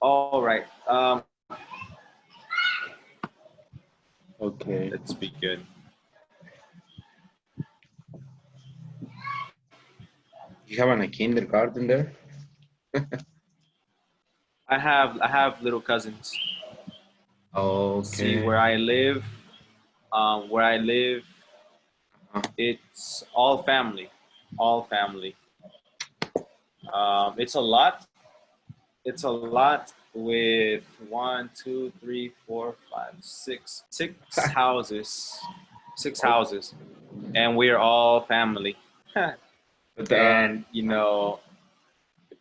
All right. Okay. Let's begin. You have a kindergarten there? I have little cousins. See Okay. where I live, Uh-huh. it's all family, all family. It's a lot. It's a lot with one, two, three, four, five, six houses, six Oh, houses, and we're all family. but And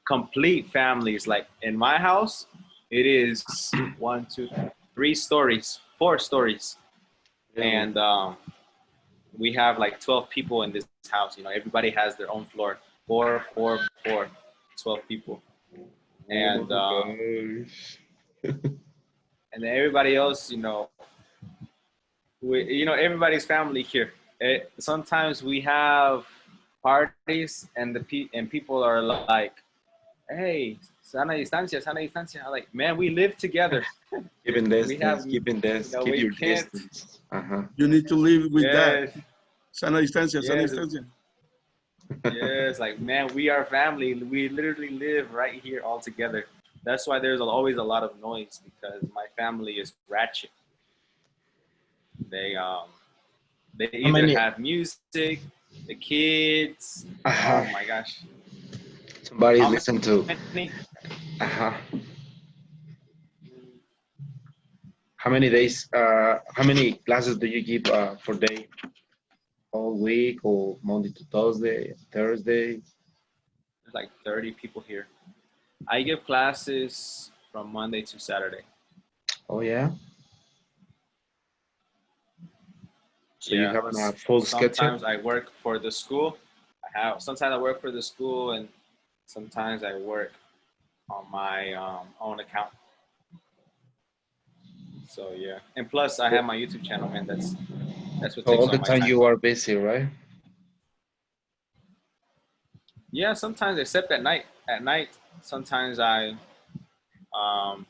complete families. Like in my house, it is one, two, three stories, four stories, really? and we have like 12 people in this house. Everybody has their own floor. Four, four, four, 12 people, Oh my and gosh. and then everybody else, everybody's family here. Sometimes we have parties, and people are like, "Hey, sana distancia." Like, man, we live together. Keeping We have, distance, keeping this, keep we your can't. distance. Uh-huh. You need to live with that. Yes, Sana distancia, sana yes, distancia. yes. Like, man, we are family. We literally live right here all together. That's why there's always a lot of noise, because my family is ratchet. They um they How either many? have music, the kids. Uh-huh. Oh my gosh, Somebody how listen to. many? Uh-huh. How many days? How many classes do you give per day? All week or Monday to Thursday, Thursday? There's like 30 people here. I give classes from Monday to Saturday. Oh yeah. So you Yeah. have a full schedule? Sometimes I work for the school. Sometimes I work for the school, and sometimes I work on my own account. So yeah, and plus I have my YouTube channel, man. That's what So takes all all the my time time. you are busy, right? Yeah, sometimes except at night. At night, sometimes I um,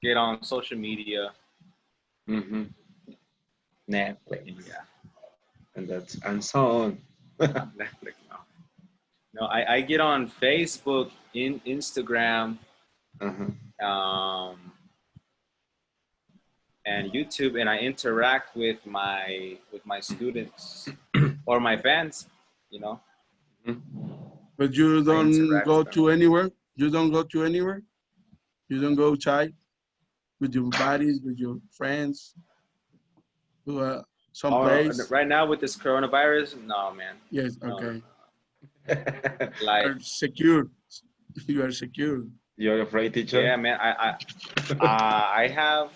get on social media. Mm-hmm. And Netflix. yeah, And so on. Netflix. No, I get on Facebook, Instagram, Uh-huh. um, and YouTube, and I interact with my students or my fans. You know, But you I don't interact go with them. to anywhere? You don't go to anywhere? You don't go outside with your buddies, with your friends, to some Oh, place? right now with this coronavirus, no, man, Yes, no, no, okay. like, Are secure. You are secure. You're afraid, yeah, teacher? man, I have,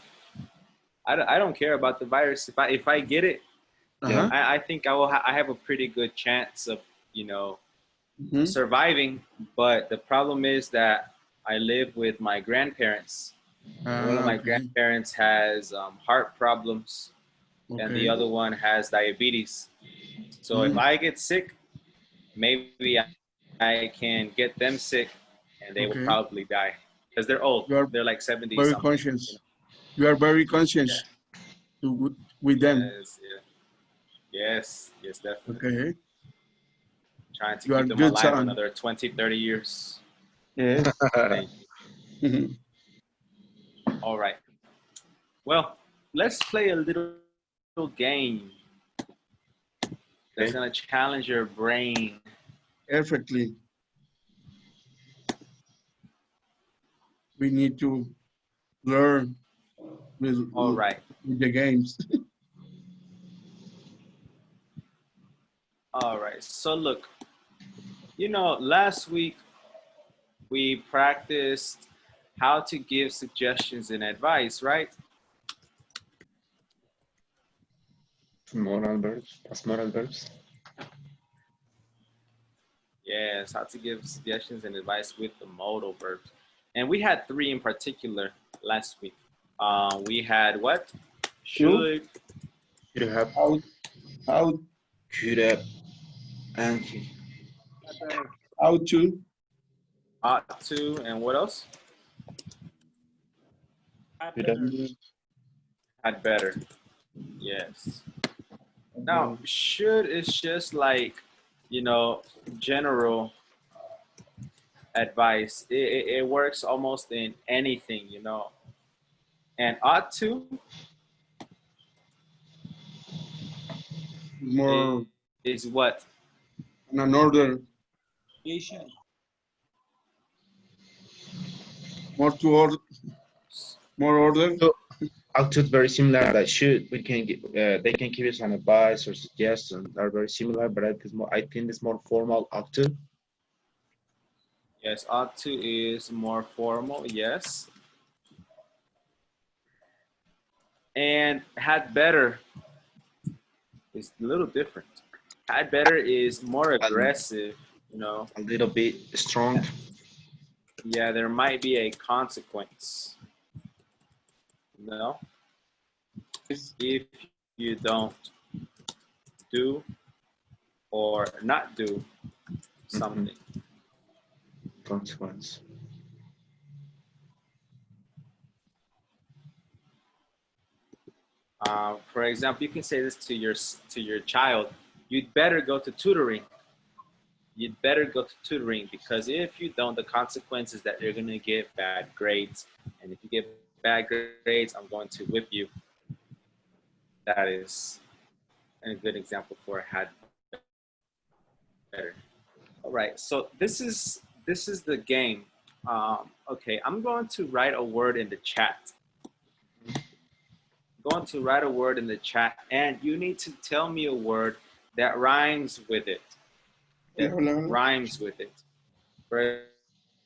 I don't care about the virus. If I get it, Yeah. Uh-huh. I think I have a pretty good chance of, you know, Mm-hmm. surviving. But the problem is that I live with my grandparents. One of my Okay. grandparents has heart problems, and the Okay. other one has diabetes. So if Mm, I get sick, maybe I can get them sick, and they will okay. probably die because they're old. You are They're like 70 very something. conscious. You are very Yeah. conscious with them. Yes. Yeah. Yes. Yes. Definitely. Okay. Trying to You are keep them good alive son. another 20, 30 years. Yes. Thank you. Mhm. All right. Well, let's play a little game that's Okay. gonna challenge your brain. Perfectly. We need to learn with, All right. with the games. All right. So look, last week we practiced how to give suggestions and advice, right? Moral verbs. Past moral verbs. Yes, how to give suggestions and advice with the modal verbs. And we had three in particular last week. We had what? True. Should, Should have. How how Could have. And how to ought to, and what else? You don't- Had better. Yes. Now, should is just like, you know, general advice. It works almost in anything, you know. And ought to More is what? in an order, more to order, more order. So actually, very similar. That should we can get, they can give us an advice or suggestions. Are very similar, but I think it's more formal. Actually, Yes, ought to is more formal, yes. And had better is a little different. Had better is more aggressive, you know. a little bit strong. Yeah, there might be a consequence, you know, if you don't do or not do something. Consequence. For example, you can say this to your child: you'd better go to tutoring. You'd better go to tutoring because if you don't, the consequence is that you're gonna get bad grades, and if you get bad grades, I'm going to whip you. That is a good example for had better. All right, so this is the game. Okay, I'm going to write a word in the chat. I'm going to write a word in the chat, and you need to tell me a word that rhymes with it. That rhymes with it. For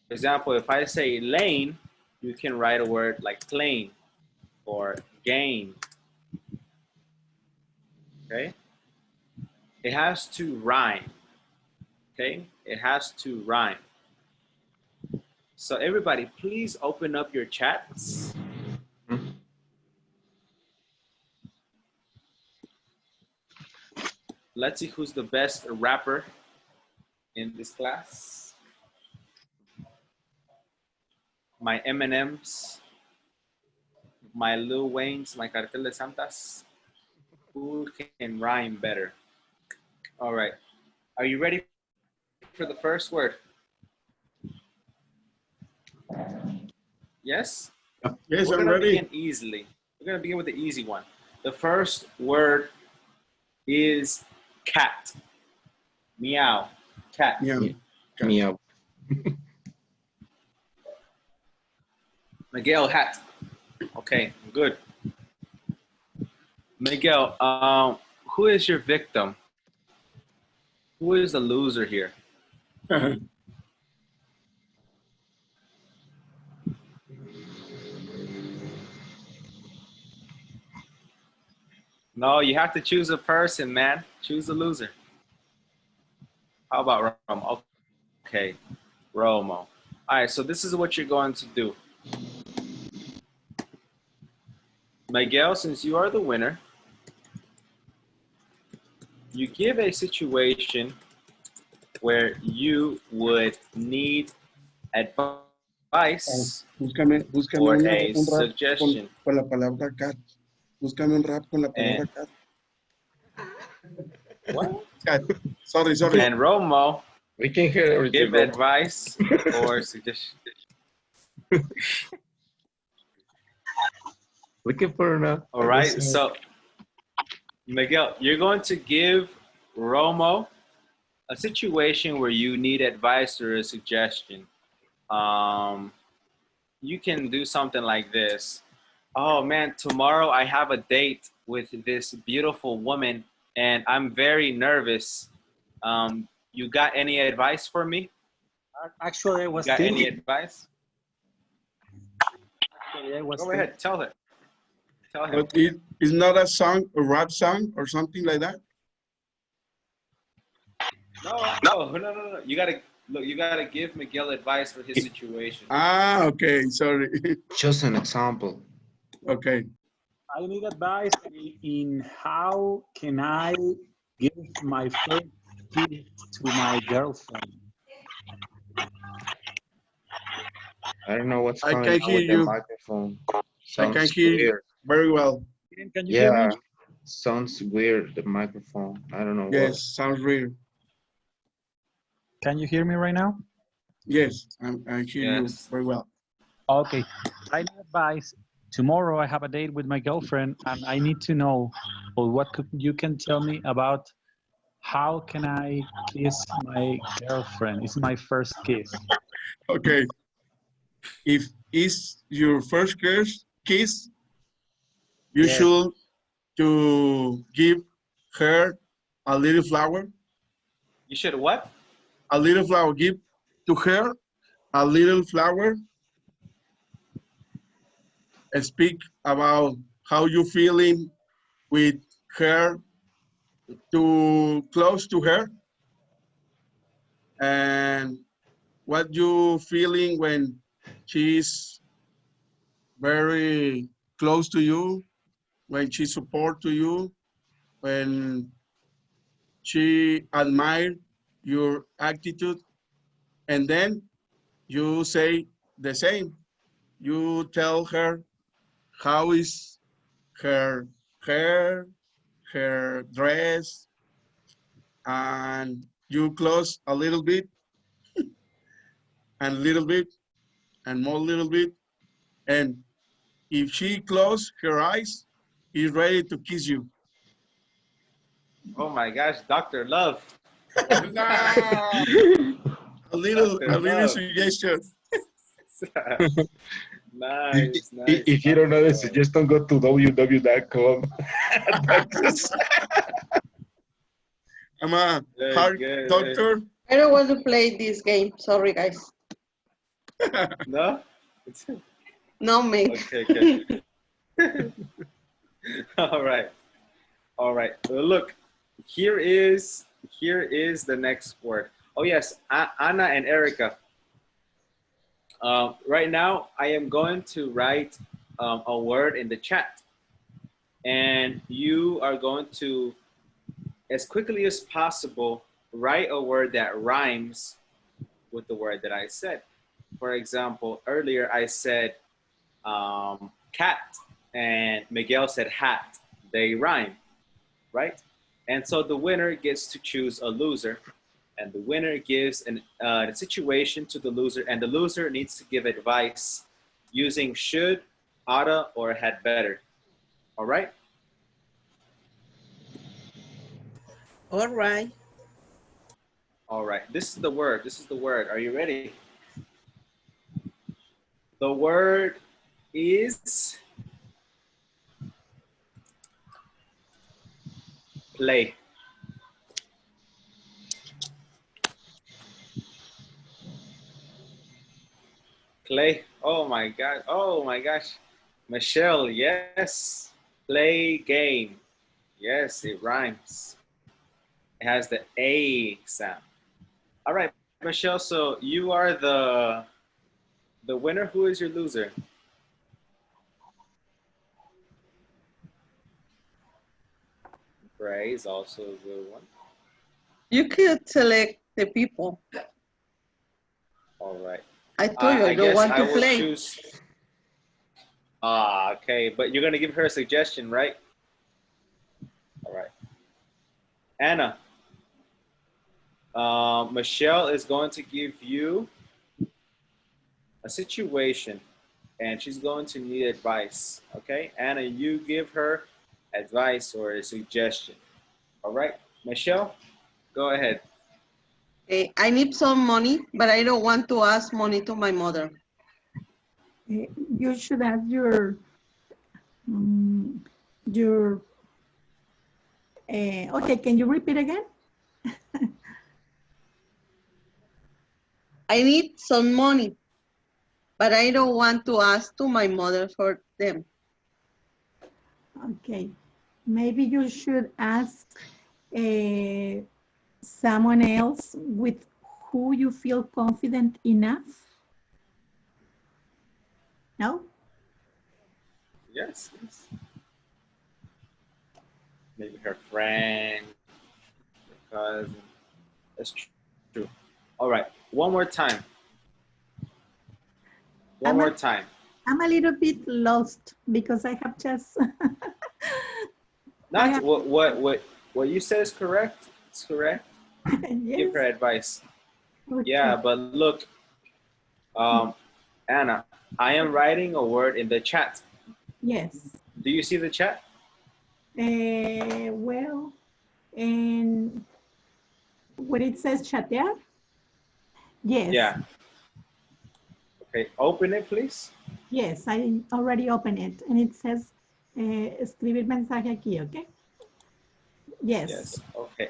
example, if I say lane, you can write a word like plane or gain. Okay? It has to rhyme. Okay? It has to rhyme. So everybody, please open up your chats. Let's see who's the best rapper in this class. My Eminems, my Lil Waynes, my Cartel de Santas. Who can rhyme better? All right. Are you ready for the first word? Yes? Yes, We're I'm gonna ready. begin easily. We're gonna begin with the easy one. The first word is cat. Meow. Cat. Yeah. Meow. Miguel, hat. Okay, good. Miguel, who is your victim? Who is the loser here? No, you have to choose a person, man. Choose a loser. How about Romo? Okay, Romo. All right, so this is what you're going to do. Miguel, since you are the winner, you give a situation where you would need advice Búscame or un a rap suggestion. con la palabra cat. Búscame un rap con la palabra cat. What? Cat. Sorry. And Romo, We can hear everything. give advice or suggestion. Looking for now. All right, so Miguel, you're going to give Romo a situation where you need advice or a suggestion. You can do something like this. Oh man, tomorrow I have a date with this beautiful woman and I'm very nervous. You got any advice for me? Actually, I was Got any thinking. advice? Actually, I was Go ahead, tell her. Tell him. But it's not a song, a rap song or something like that? No. You gotta give Miguel advice for his situation. Ah, okay, sorry. Just an example. Okay. I need advice in how can I give my first gift to my girlfriend. I don't know what's I going can on hear with the you. microphone. I can Sounds hear you weird. very well. Can you hear Yeah, me? sounds weird, the microphone. I don't know what. Yes, sounds real. Can you hear me right now? Yes, I hear you Yes. very well. Okay. I need advice. Tomorrow I have a date with my girlfriend, and I need to know, or what you can tell me about how can I kiss my girlfriend? It's my first kiss. Okay, if it's your first kiss, you Yes. should to give her a little flower. You should what? A little flower. Give to her a little flower and speak about how you feeling with her, too close to her, and what you feeling when she's very close to you, when she support to you, when she admire your attitude, and then you say the same. You tell her how is her hair, her dress, and you close a little bit and little bit and more little bit. And if she close her eyes, he's ready to kiss you. Oh my gosh, Dr. Love. Nah, a Dr. little Love. suggestion. Nice, nice, If you don't Dr. know the Love. suggestion, go to www.com. I'm a Very heart good. doctor. I don't want to play this game. Sorry, guys. No? No, mate. Okay, okay. All right. All right. Well, look, here is the next word. Oh yes, Anna and Erica. Right now, I am going to write a word in the chat, and you are going to, as quickly as possible, write a word that rhymes with the word that I said. For example, earlier I said cat, and Miguel said hat. They rhyme, right? And so the winner gets to choose a loser, and the winner gives a situation to the loser, and the loser needs to give advice using should, oughta, or had better. All right? All right. All right. This is the word. This is the word. Are you ready? The word is play. Play. Oh my God. Oh my gosh. Michelle, yes. Play game. Yes, it rhymes. It has the A sound. All right, Michelle. So you are the winner. Who is your loser? Gray is also a good one. You could select the people. All right. I told you I I don't guess want I to will play. choose. Ah, okay. But you're gonna give her a suggestion, right? All right. Anna. Michelle is going to give you a situation, and she's going to need advice. Okay, Anna, you give her advice or a suggestion. All right, Michelle, go ahead. Okay, I need some money, but I don't want to ask money to my mother. You should ask your okay, can you repeat again? I need some money, but I don't want to ask to my mother for them. Okay, maybe you should ask someone else with who you feel confident enough. No? Yes, yes. Maybe her friend, her cousin. That's true. All right, one more time. One more time. I'm a little bit lost because I have just. Not what you said is correct. It's correct. Give her Yes. advice. Okay. Yeah, but look, Anna, I am writing a word in the chat. Yes. Do you see the chat? Well, and where it says chatear? Yes. Yeah. Okay, open it, please. Yes, I already opened it, and it says escribir mensaje aquí, okay? Yes. Yes. Okay.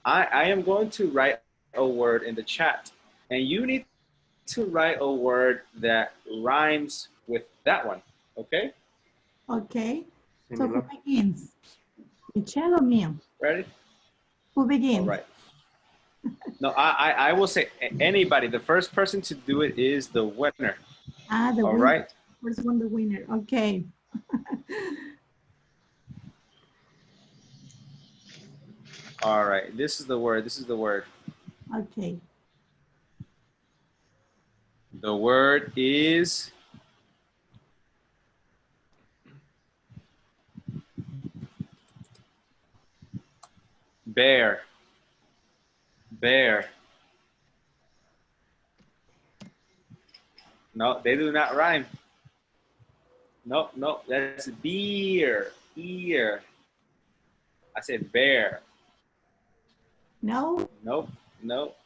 I am going to write a word in the chat, and you need to write a word that rhymes with that one. Okay? Okay. So who Similar. begins? Michelle or me? Ready? Who begins? All right. No, I will say anybody. The first person to do it is the winner. Ah, the All winner. right. First one, the winner. Okay. All right. This is the word. This is the word. Okay. The word is bear. Bear. No, they do not rhyme. No, no, that's beer. Ear. I said bear. No? Nope, nope.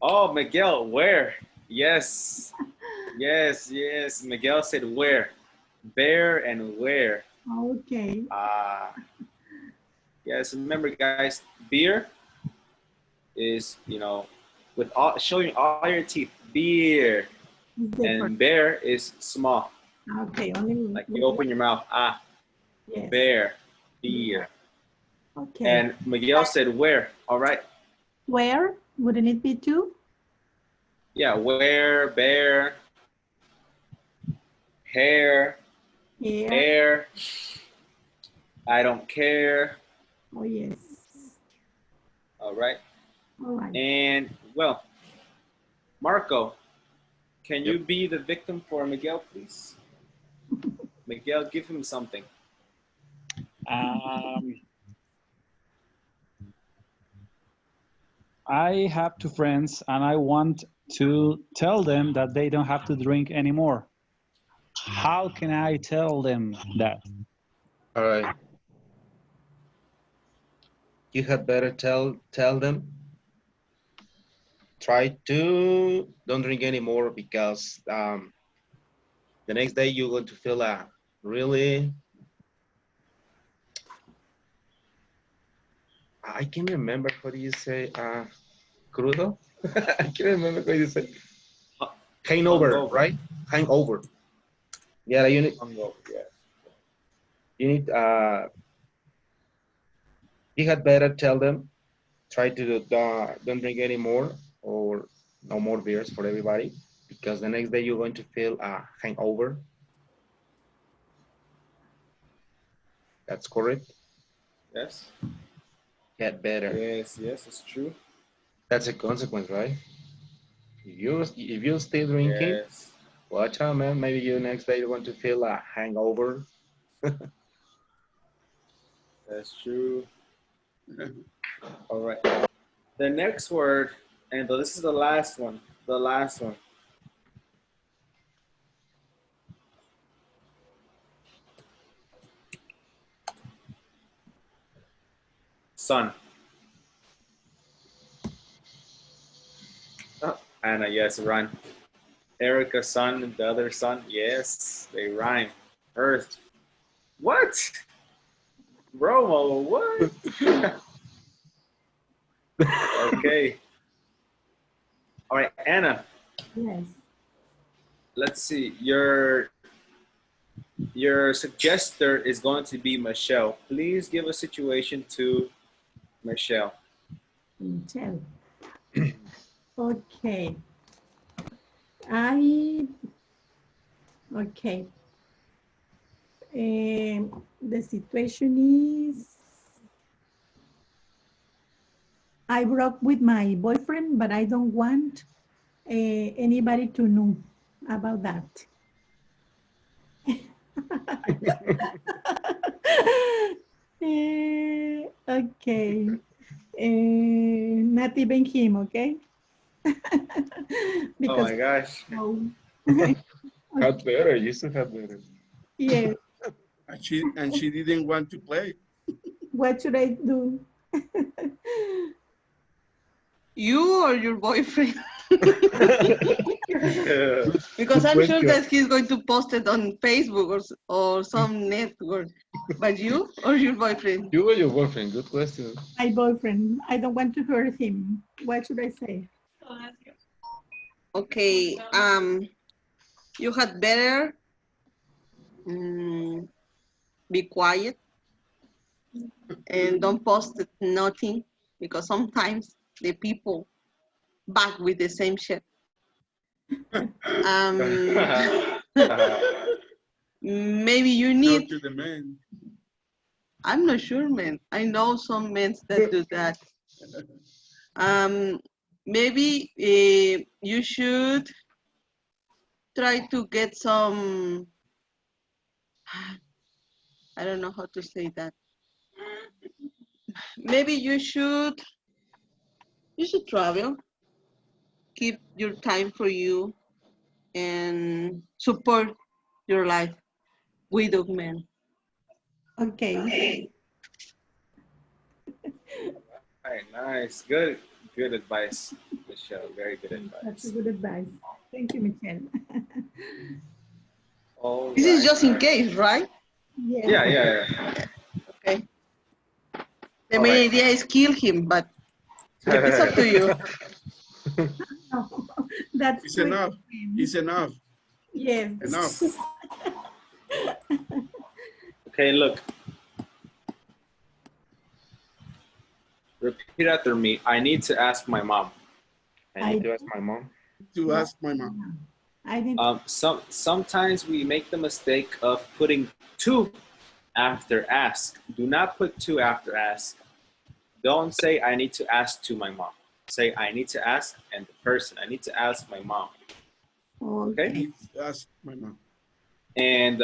Oh, Miguel, where? Yes, yes, yes. Miguel said where. Bear and where. Okay. Yes, remember guys, beer is, with all showing all your teeth. Beer. And bear is small. Okay, only Like you open your mouth. yes. Bear. Beer. Okay. And Miguel said where. All right. Where? Wouldn't it be two? Yeah, where, bear, hair, Here. air, I don't care. Oh, yes. All right. All right. And well, Marco, can you Yep. be the victim for Miguel, please? Miguel, give him something. I have two friends and I want to tell them that they don't have to drink anymore. How can I tell them that? All right. You had better tell them. Try to don't drink anymore because the next day you're going to feel really. I can't remember what do you say. Crudo. I can't remember what you say. Hangover, Hungover. right? Hangover. Yeah, you need. Hungover, yeah. You need. You had better tell them. Try to don't drink anymore or no more beers for everybody because the next day you're going to feel a hangover. That's correct. Yes. Get better. Yes, yes, it's true. That's a consequence, right? If you still drinking, Yes. watch out, man. Maybe you next day you want to feel a hangover. That's true. All right. The next word, and this is the last one. The last one. Sun. Oh, Anna, yes, rhyme. Erica, sun, the other sun, yes, they rhyme. Earth. What? Romo, what? Okay. All right, Anna. Yes. Let's see. Your suggester is going to be Michelle. Please give a situation to Michelle. Michelle. Okay. Okay. The situation is I broke with my boyfriend, but I don't want anybody to know about that. Okay. Not even him, okay? Oh Because my gosh. no. Had better. Used to have better. Yes. And she didn't want to play. What should I do? You or your boyfriend? Because Good I'm sure question. that he's going to post it on Facebook or some network. But you or your boyfriend? You or your boyfriend? Good question. My boyfriend. I don't want to hurt him. What should I say? Okay. You had better be quiet and don't post it, nothing, because sometimes the people back with the same shit. Maybe you No need, to the man. I'm not sure, man. I know some men that do that. Maybe you should try to get some, I don't know how to say that. Maybe you should travel, keep your time for you, and support your life widowed men. Okay. Right, nice. Good advice, Michelle. Very good That's a advice. good advice. Thank you, Michelle. All This is right. just in case, right? Yes. Yeah. Okay. The All main right. idea is kill him, but it's up to you. No, that's It's too enough. extreme. It's enough. Yes. Enough. Okay, look. Repeat after me. I need to ask my mom. I need to ask my mom. To ask my mom. I need Sometimes we make the mistake of putting to after ask. Do not put to after ask. Don't say I need to ask to my mom. Say I need to ask and the person. I need to ask my mom. Okay? Please ask my mom. And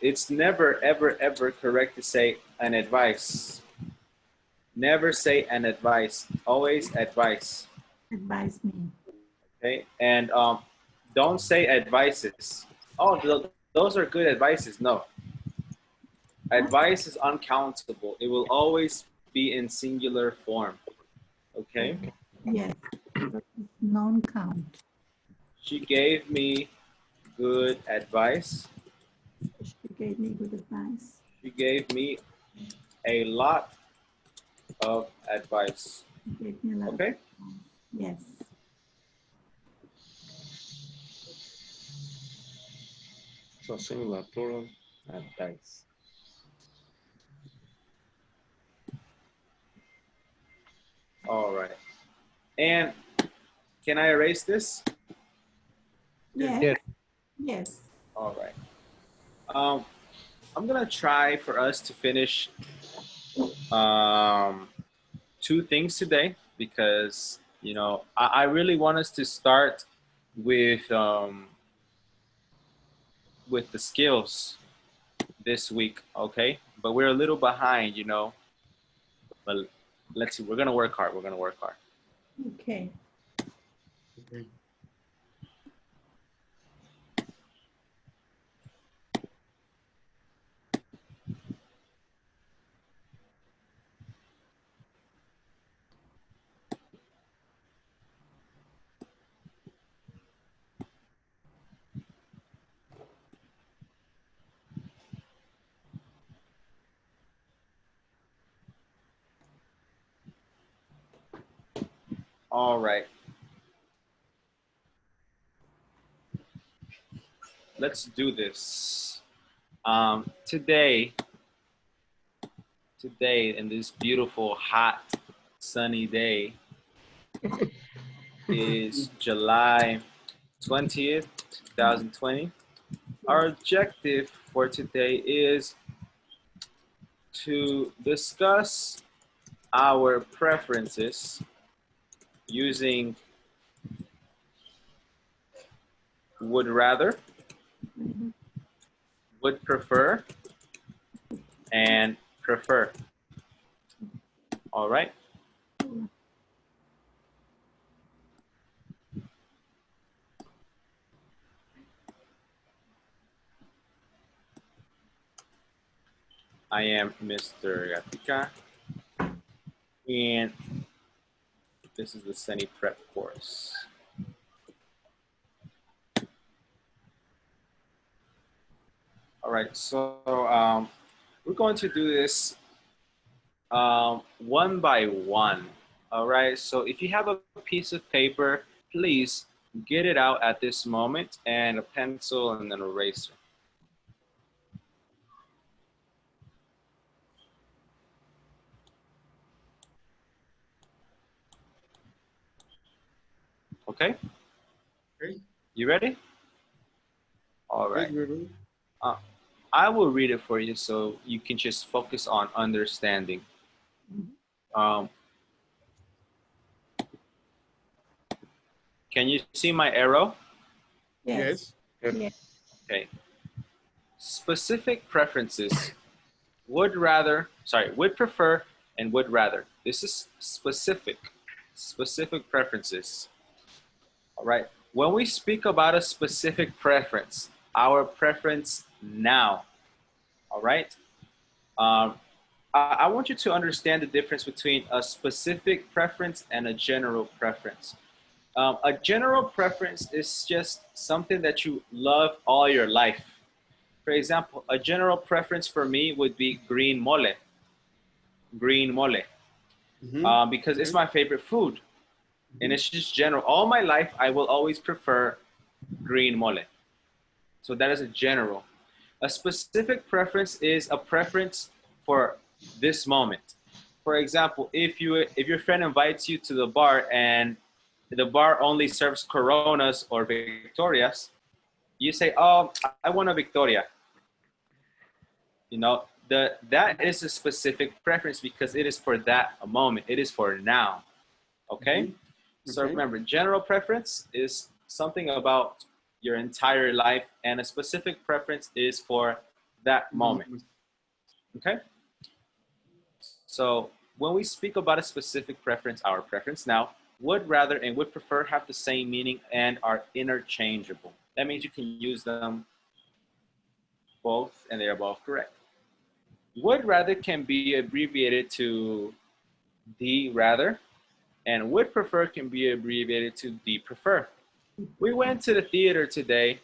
it's never, ever, ever correct to say an advice. Never say an advice. Always advice. advise me. Okay? And don't say advices. Oh, those are good advices. No. Advice is uncountable. It will always be in singular form. Okay? Yes. Non-count. She gave me good advice. She gave me good advice. She gave me a lot of advice. She gave me a lot. Okay? Yes. So singular, plural, advice. All right. And can I erase this? Yes. Yes. Yes. All right. I'm gonna try for us to finish two things today because I really want us to start with the skills this week, okay? But we're a little behind, But let's see. We're gonna work hard. We're gonna work hard. Okay. Okay. All right. Let's do this. Today, in this beautiful, hot, sunny day, is July 20th, 2020. Our objective for today is to discuss our preferences using would rather, would prefer, and prefer. All right. I am Mr. Gatica, and this is the Cenni prep course. All right, so we're going to do this one by one. All right, so if you have a piece of paper, please get it out at this moment, and a pencil and an eraser. Okay? Okay. You ready? All right. Good. I will read it for you so you can just focus on understanding. Can you see my arrow? Yes. Yes. Okay. Specific preferences. Would prefer, and would rather. This is specific preferences. All right. When we speak about a specific preference, our preference now, all right? I want you to understand the difference between a specific preference and a general preference. A general preference is just something that you love all your life. For example, a general preference for me would be green mole. Green mole. Because it's my favorite food. And it's just general. All my life, I will always prefer green mole. So that is a general. A specific preference is a preference for this moment. For example, if your friend invites you to the bar and the bar only serves Coronas or Victorias, you say, "Oh, I want a Victoria." You know, that is a specific preference because it is for that moment. It is for now. Okay? So remember, general preference is something about your entire life, and a specific preference is for that moment. Okay? So when we speak about a specific preference, our preference now, would rather and would prefer have the same meaning and are interchangeable. That means you can use them both and they are both correct. Would rather can be abbreviated to the rather, and would prefer can be abbreviated to the prefer. We went to the theater today.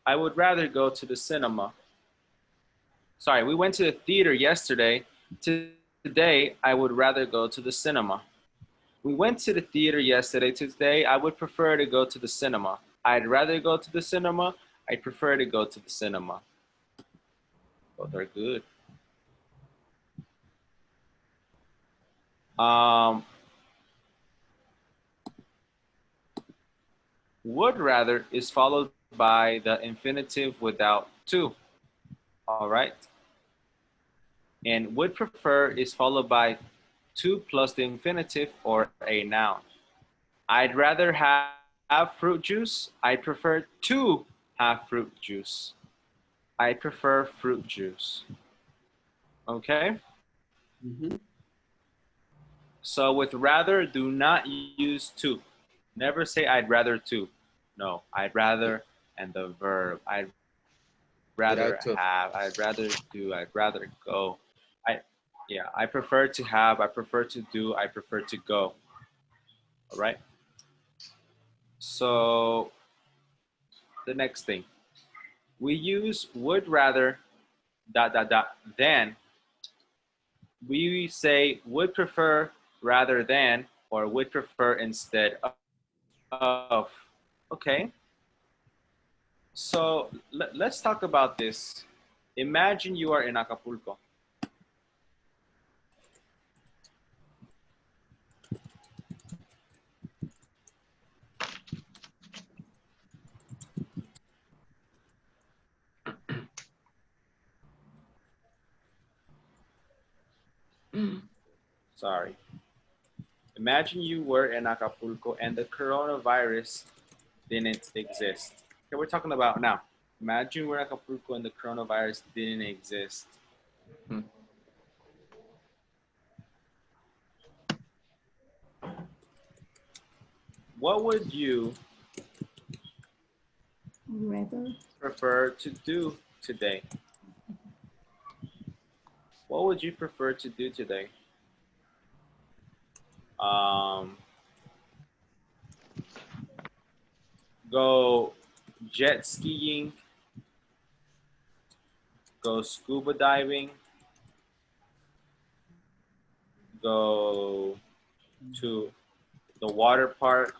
I would rather go to the cinema. Sorry, we went to the theater yesterday. Today, I would rather go to the cinema. We went to the theater yesterday. Today, I would prefer to go to the cinema. I'd rather go to the cinema. I prefer to go to the cinema. Both are good. Would rather is followed by the infinitive without to. All right. And would prefer is followed by to plus the infinitive or a noun. I'd rather have fruit juice. I prefer to have fruit juice. I prefer fruit juice. Okay? So with rather, do not use to. Never say I'd rather to. No, I'd rather and the verb. I'd rather have, I'd rather do, I'd rather go. I prefer to have, I prefer to do, I prefer to go. All right? So the next thing. We use would rather than. We say would prefer rather than or would prefer instead of. Okay. So let's talk about this. Imagine you are in Acapulco. Sorry. Imagine you were in Acapulco and the coronavirus didn't exist. Okay, we're talking about now. Imagine we're in Acapulco and the coronavirus didn't exist. what would you Rather. prefer to do today? What would you prefer to do today? Go jet skiing, go scuba diving, go to the water park,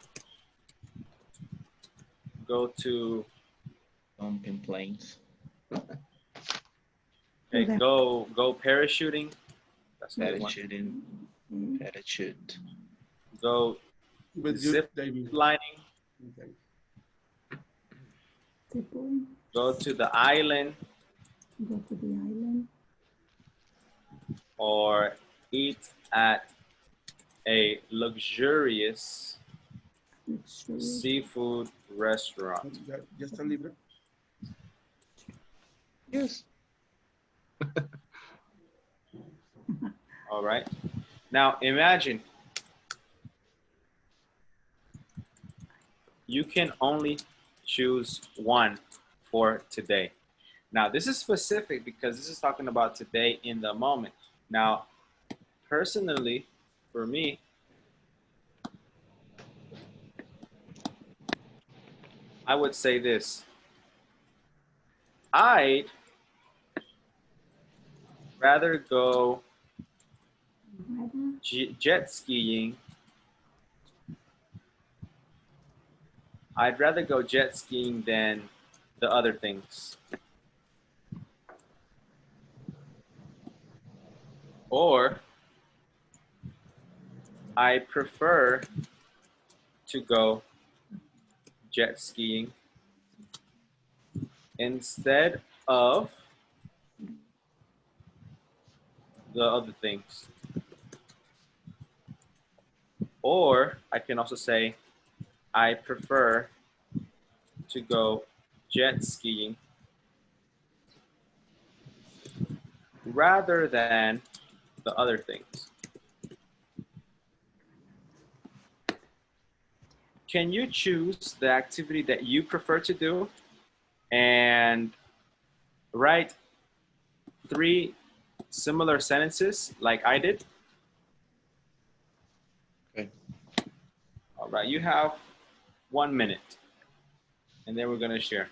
go to Pumping planes. okay, go parachuting. That's a good one. Parachuting. Mm, Parachute. Go But zip diving. lining. Okay. zipline. Go to the island Go to the island. or eat at a luxurious Luxury. seafood restaurant. Just a little. Yes. All right. Now imagine you can only choose one for today. Now this is specific because this is talking about today in the moment. Now, personally, for me, I would say this. I'd rather go Rather. jet skiing. I'd rather go jet skiing than the other things. Or I prefer to go jet skiing instead of the other things. Or I can also say I prefer to go jet skiing rather than the other things. Can you choose the activity that you prefer to do and write 3 similar sentences like I did? Okay. All right, you have 1 minute and then we're gonna share.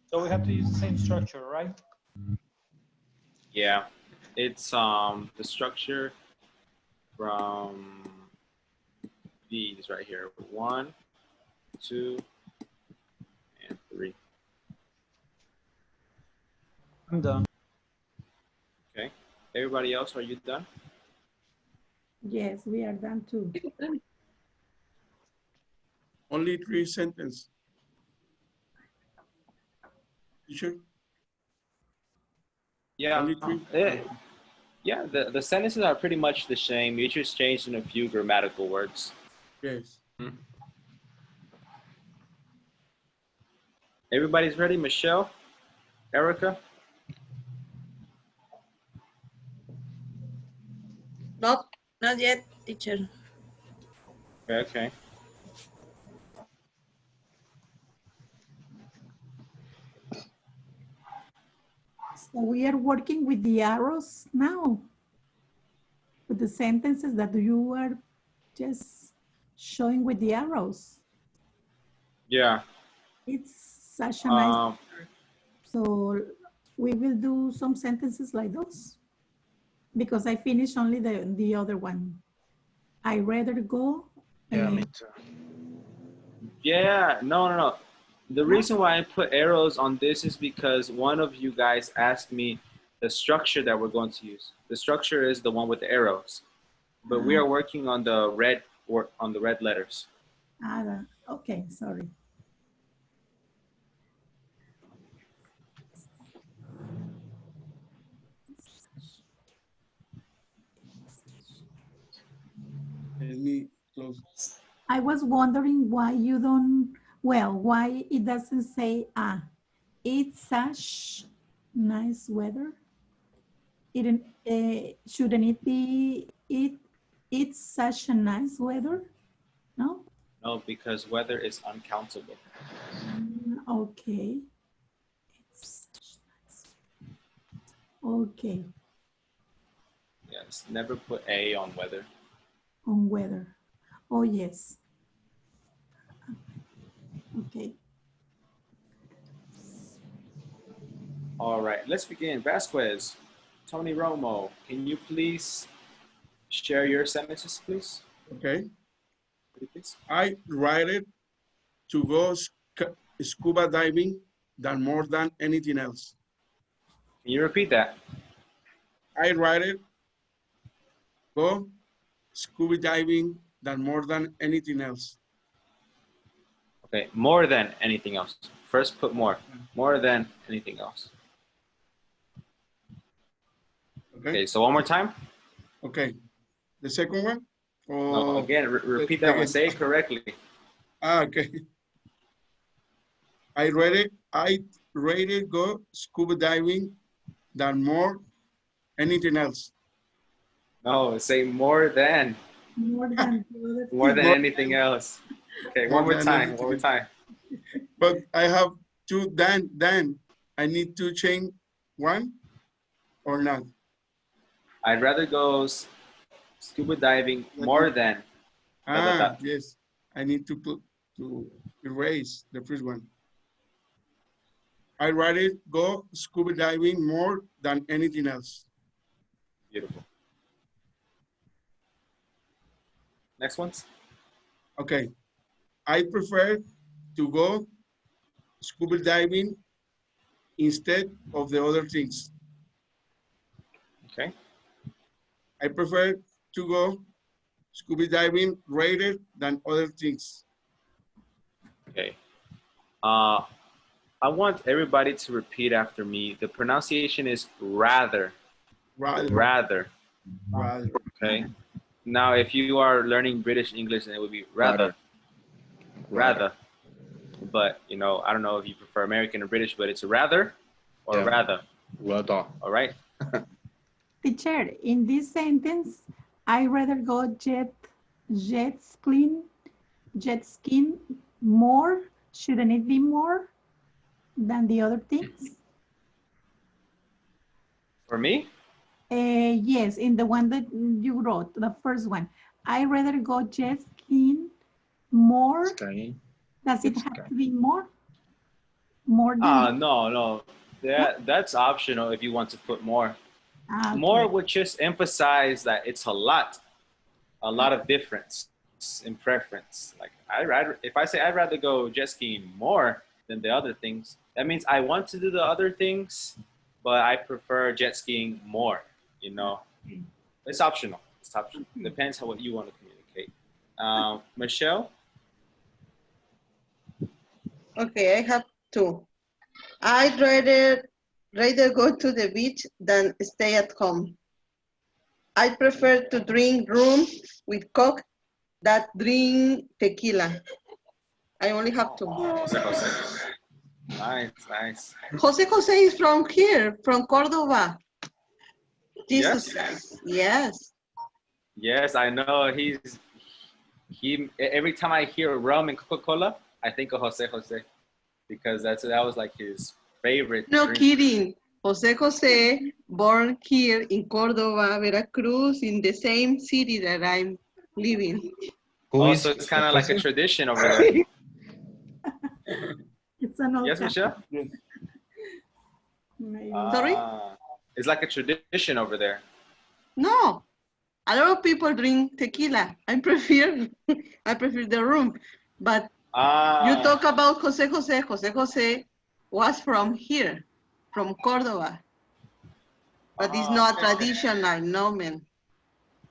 So we have to use the same structure, right? Yeah, it's the structure from these right here. 1, 2, and 3. I'm done. Okay. Everybody else, are you done? Yes, we are done too. Only 3 sentences. Teacher? Yeah. Only 3? Yeah, the sentences are pretty much the same. You just changed in a few grammatical words. Yes. Everybody's ready? Michelle? Erica? Not yet, teacher. Okay. So we are working with the arrows now, with the sentences that you are just showing with the arrows. Yeah. It's such a nice, so we will do some sentences like those because I finished only the other one. I rather go. Yeah, me too. Yeah, no. The reason why I put arrows on this is because one of you guys asked me the structure that we're going to use. The structure is the one with the arrows, but we are working on the red letters. Okay, sorry. Let me close. I was wondering why you don't, why it doesn't say, it's such nice weather. Shouldn't it be, it's such a nice weather? No? No, because weather is uncountable. Okay. It's such nice. Okay. Yes, never put A on weather. On weather. Oh, yes. Okay. All right, let's begin. Vasquez, Tony Romo, can you please share your sentences, please? Okay. Please? I write it to go scuba diving than more than anything else. Can you repeat that? I write it go scuba diving than more than anything else. Okay, more than anything else. First, put more. More than anything else. Okay, so one more time. Okay. The second one? No, again, repeat that one. Say it correctly. Okay. I rated go scuba diving than more anything else. No, say more than. More than More than anything else. Okay, one more time. One more time. But I have two then. I need to change one or not? I'd rather go scuba diving more than. Yes. I need to erase the first one. I'd rather go scuba diving more than anything else. Beautiful. Next ones. Okay. I prefer to go scuba diving instead of the other things. Okay. I prefer to go scuba diving rather than other things. Okay. I want everybody to repeat after me. The pronunciation is rather. Rather. Okay. Now, if you are learning British English, then it would be rather. But, you know, I don't know if you prefer American or British, but it's rather or rather. Rather. All right. Teacher, in this sentence, I rather go jet skiing more. Shouldn't it be more than the other things? For me? Yes, in the one that you wrote, the first one. I rather go jet skiing more. Okay. Does it have to be more? More than no. That's optional if you want to put more. okay. More would just emphasize that it's a lot of difference in preference. Like if I say I'd rather go jet skiing more than the other things, that means I want to do the other things, but I prefer jet skiing more. You know, it's optional. It's optional. Depends on what you want to communicate. Michelle. Okay, I have two. I'd rather go to the beach than stay at home. I prefer to drink rum with Coke than drink tequila. I only have two. Jose. Nice. Jose is from here, from Córdoba. Jesus. Yes, I know. He. Every time I hear rum and Coca-Cola, I think of Jose because that was like his favorite. No drink. kidding. Jose, born here in Córdoba, Veracruz, in the same city that I'm living. Also, it's kind of like a tradition over there. It's an old Yes, Michelle? Sorry? It's like a tradition over there. No, a lot of people drink tequila. I prefer the rum. But you talk about Jose. Jose was from here, from Córdoba. But it's not traditional, no, man.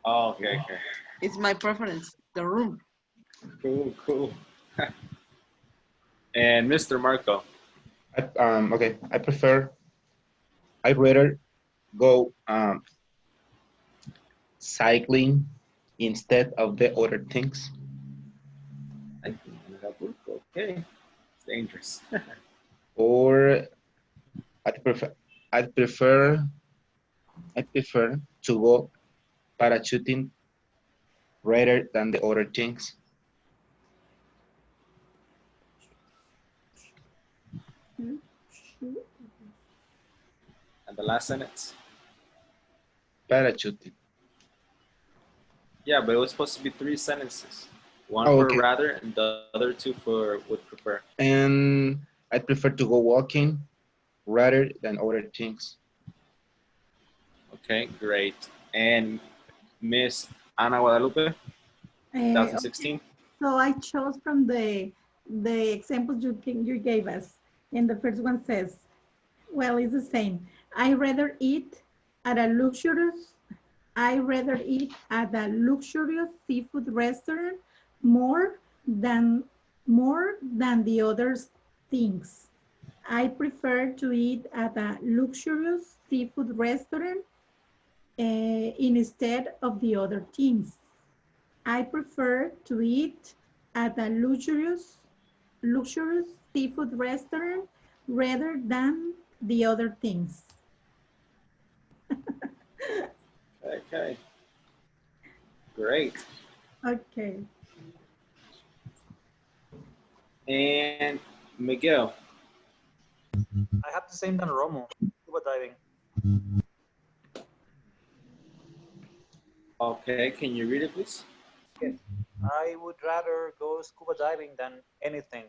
Oh, okay. It's my preference, the rum. Cool. And Mr. Marco. Okay, I'd rather go cycling instead of the other things. Okay, it's dangerous. Or I'd prefer to go parachuting rather than the other things. And the last sentence. Parachuting. Yeah, but it was supposed to be 3 sentences. One Oh, for okay. rather, and the other 2 for would prefer. And I'd prefer to go walking rather than other things. Okay, great. And Miss Ana Guadalupe, 2016. So I chose from the examples you gave us. And the first one says, well, it's the same. I rather eat at a luxurious seafood restaurant more than the other things. I prefer to eat at a luxurious seafood restaurant instead of the other things. I prefer to eat at a luxurious seafood restaurant rather than the other things. Okay. Great. Okay. And Miguel. I have the same than Romo, scuba diving. Okay, can you read it, please? Yes. I would rather go scuba diving than anything.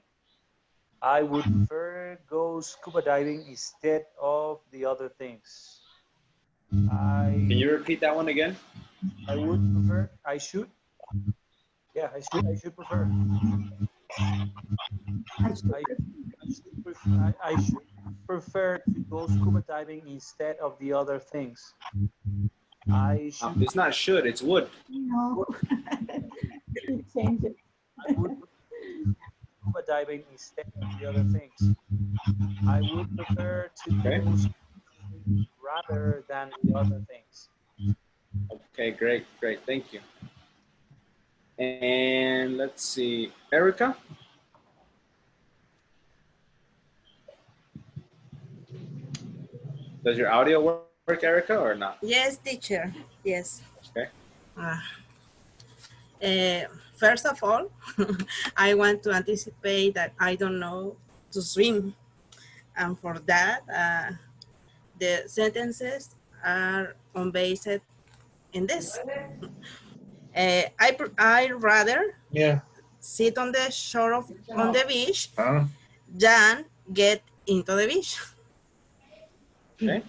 I would prefer go scuba diving instead of the other things. Can you repeat that one again? I should prefer. I should prefer to go scuba diving instead of the other things. It's not should, it's would. No. You change it. I would scuba diving instead of the other things. I would prefer to go scuba diving rather than the other things. Okay, great. Thank you. And let's see, Erica. Does your audio work, Erica, or not? Yes, teacher. Yes. Okay. First of all, I want to anticipate that I don't know to swim. And for that, the sentences are based in this. I rather sit on the shore on the beach than get into the beach. Okay.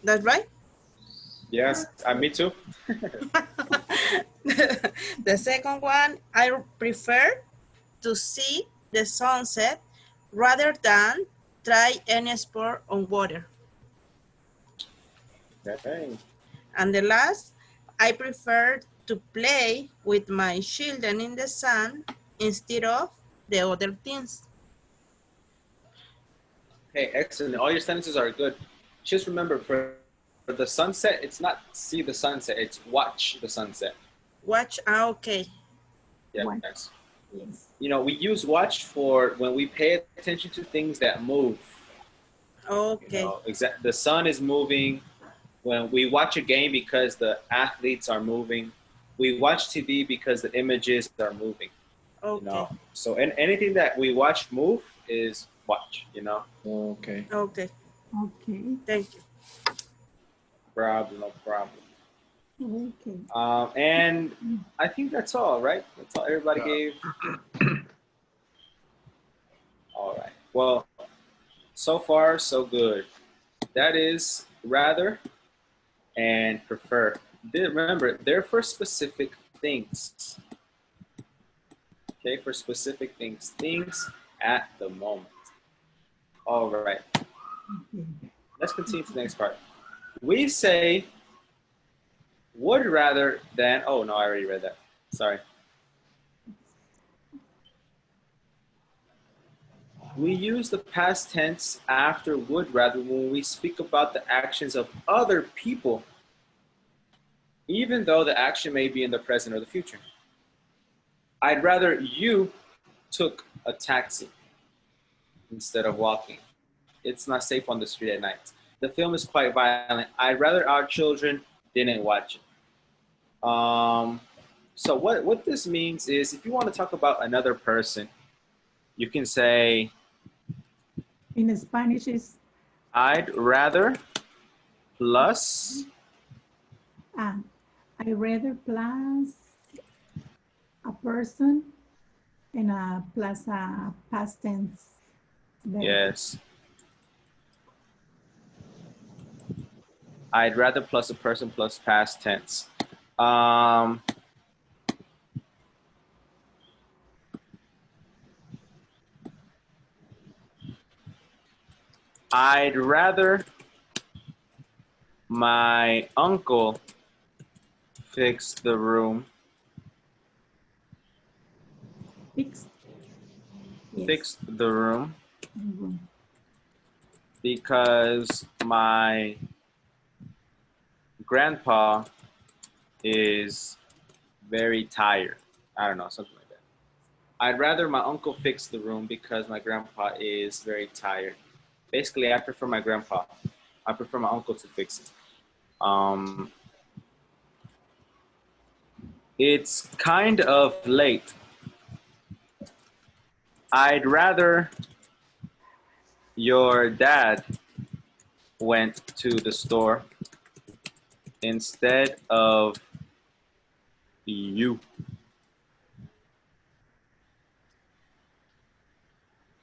That's right? Yes, me too. The second one, I prefer to see the sunset rather than try any sport on water. Okay. And the last, I prefer to play with my children in the sun instead of the other things. Okay, excellent. All your sentences are good. Just remember, for the sunset, it's not see the sunset, it's watch the sunset. Watch, okay. Yes. Yes. You know, we use watch for when we pay attention to things that move. Okay. You know, the sun is moving. When we watch a game because the athletes are moving. We watch TV because the images are moving. Okay. You know, so anything that we watch move is watch. You know. Okay. Okay. Okay. Thank you. No problem. Okay. And I think that's all, right? That's all everybody gave. All right. Well, so far so good. That is rather and prefer. Remember, they're for specific things. Okay, for specific things. Things at the moment. All right. Okay. Let's continue to the next part. We say would rather than, oh no, I already read that. Sorry. We use the past tense after would rather when we speak about the actions of other people, even though the action may be in the present or the future. I'd rather you took a taxi instead of walking. It's not safe on the street at night. The film is quite violent. I'd rather our children didn't watch it. So what this means is if you want to talk about another person, you can say, In Spanish is I'd rather plus. I rather plus a person and a plus a past tense. Verb. Yes. I'd rather plus a person plus past tense. I'd rather my uncle fix the room. Fix. Yes. Fix the room Mhm. because my grandpa is very tired. I don't know, something like that. I'd rather my uncle fix the room because my grandpa is very tired. Basically, I prefer my grandpa. I prefer my uncle to fix it. It's kind of late. I'd rather your dad went to the store instead of you.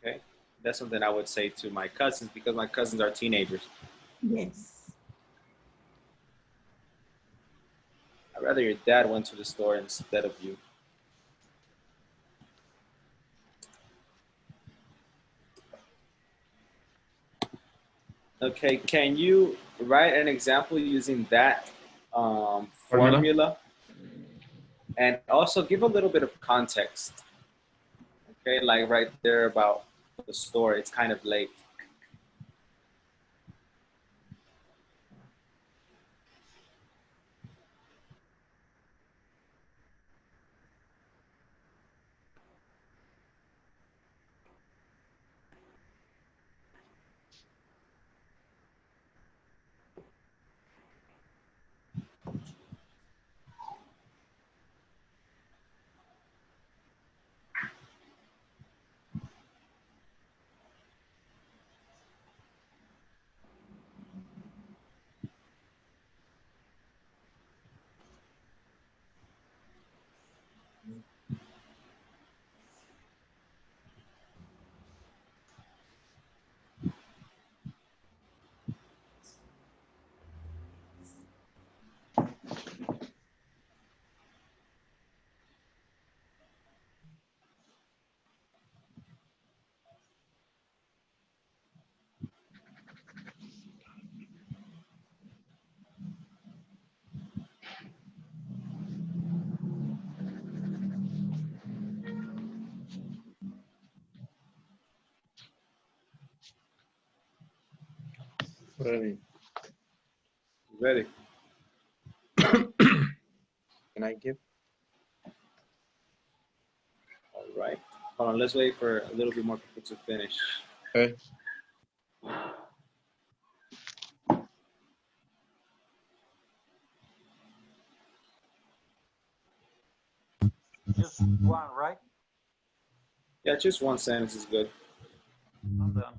Okay, that's something I would say to my cousins because my cousins are teenagers. Yes. I'd rather your dad went to the store instead of you. Okay, can you write an example using that formula? And also give a little bit of context. Okay, like right there about the store, it's kind of late. Ready. Ready. Can I give? All right. Hold on. Let's wait for a little bit more people to finish. Okay. Just one, right? Yeah, just one sentence is good. I'm done.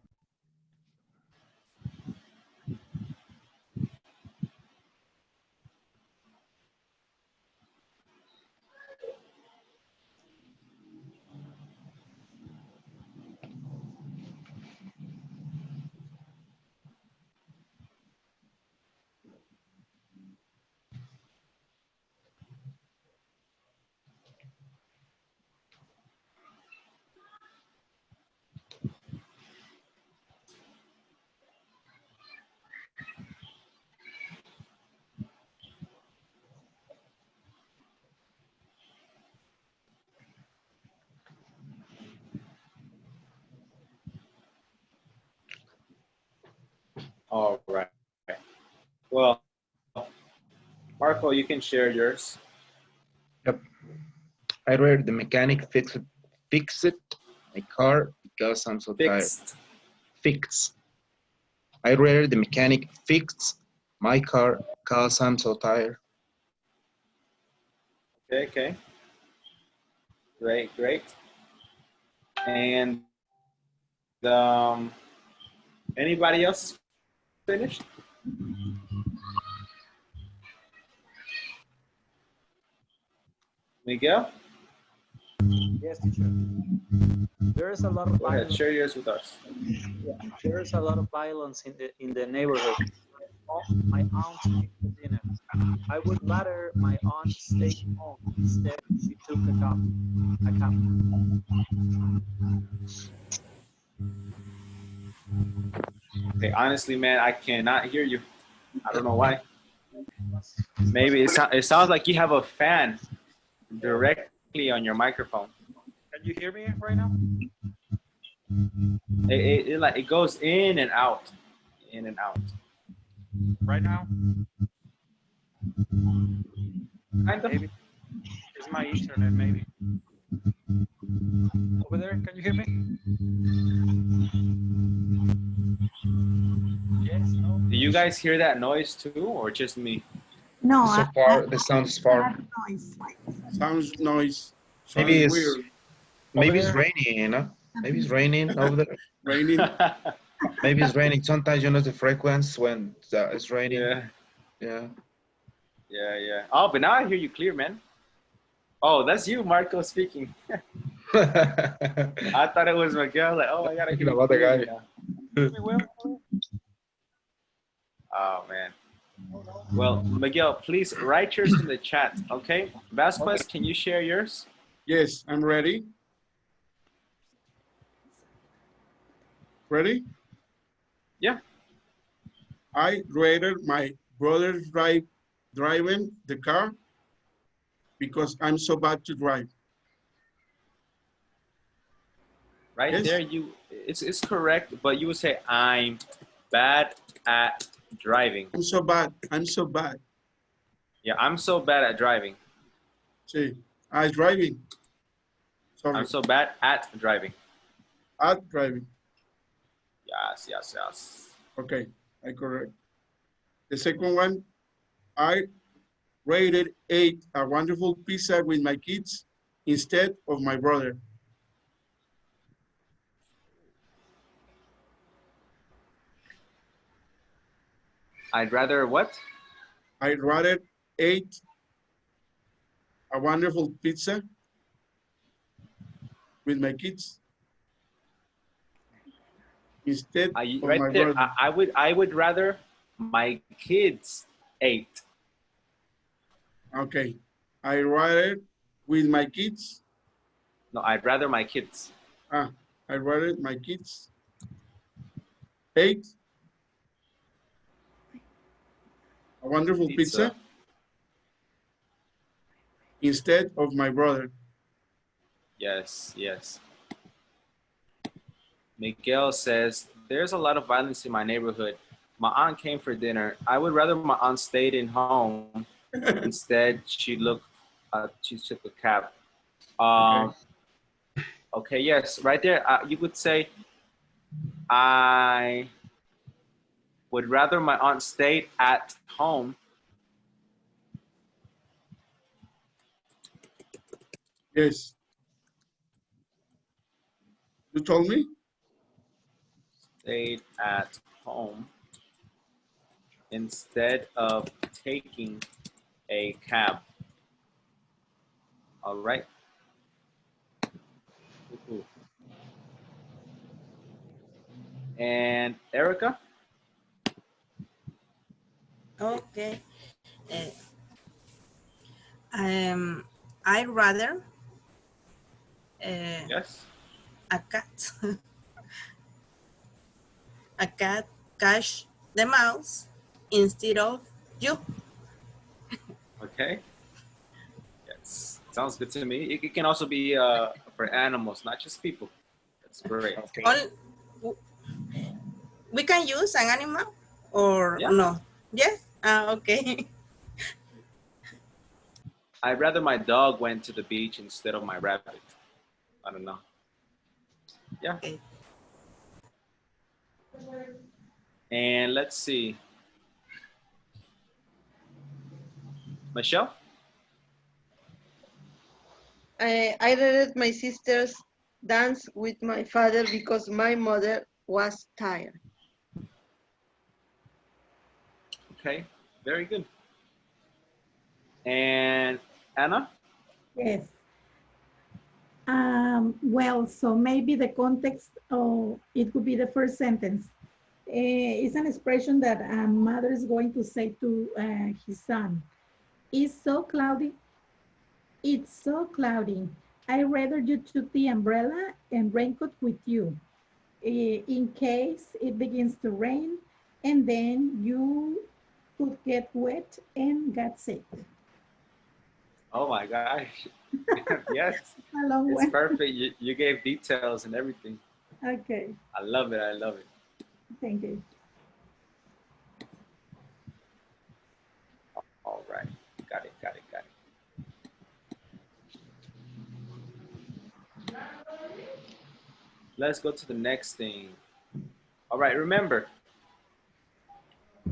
All right. Well, Marco, you can share yours. Yep. I read the mechanic fixed my car because I'm so tired. Fixed. I read the mechanic fixed my car because I'm so tired. Okay, okay. Great, great. And anybody else finished? Miguel? Yes, teacher. There is a lot of Go ahead, violence. share yours with us. Yeah, there is a lot of violence in the neighborhood. My aunt came to dinner. I would rather my aunt stay home. Instead, she took a cab. Okay, honestly, man, I cannot hear you. I don't know why. Maybe it sounds like you have a fan directly on your microphone. Can you hear me right now? It goes in and out, in and out. Right now? Kind of. Maybe it's my internet. Maybe. Over there, can you hear me? Yes. No. Do you guys hear that noise too, or just me? No, So far, the sound is far. noise. Sounds noise. Maybe Sounds it's weird. maybe it's raining, you know? Maybe it's raining over there. Raining. Maybe it's raining. Sometimes you know the frequency when it's raining. Yeah, Yeah. yeah. Oh, but now I hear you clear, man. Oh, that's you, Marco, speaking. I thought it was Miguel. Like, oh, I gotta Thinking hear you about the clearly guy. now. Oh man. Well, Miguel, please write yours in the chat, okay? Vasquez, can you share yours? Yes, I'm ready. Ready? Yeah. I rather my brother driving the car because I'm so bad to drive. Right Yes. there, it's correct, but you would say I'm bad at driving. I'm so bad. I'm so bad. Yeah, I'm so bad at driving. See, I'm driving. Sorry. I'm so bad at driving. At driving. Yes. Okay, I correct. The second one, I ate a wonderful pizza with my kids instead of my brother. I'd rather what? I'd rather ate a wonderful pizza with my kids instead of Right my there. brother. I would rather my kids ate. Okay, I'd rather with my kids. No, I'd rather my kids. I'd rather my kids ate a wonderful pizza instead of my brother. Yes. Miguel says, there's a lot of violence in my neighborhood. my aunt came for dinner. I would rather my aunt stayed in home. Instead, she took a cab. Okay, yes, right there. You would say, I would rather my aunt stayed at home. Yes. You told me? Stayed at home instead of taking a cab. All right. Ooh. And Erica? Okay. I'd rather Yes. a cat. A cat catch the mouse instead of you. Okay. Yes. Sounds good to me. It can also be for animals, not just people. That's great. Okay. We can use an animal or Yeah. no? Yes? Okay. I'd rather my dog went to the beach instead of my rabbit. I don't know. Yeah. Okay. And let's see. Michelle? I let my sisters dance with my father because my mother was tired. Okay, very good. And Anna? Yes. Well, so maybe the context, oh, it could be the first sentence. It's an expression that a mother is going to say to his son. It's so cloudy. It's so cloudy. I'd rather you took the umbrella and raincoat with you in case it begins to rain and then you could get wet and get sick. Oh my gosh. Yes, A long it's way. perfect. You gave details and everything. Okay, I love it. I love it. thank you. All right. Got it. Got it. Got it. Let's go to the next thing. All right. Remember,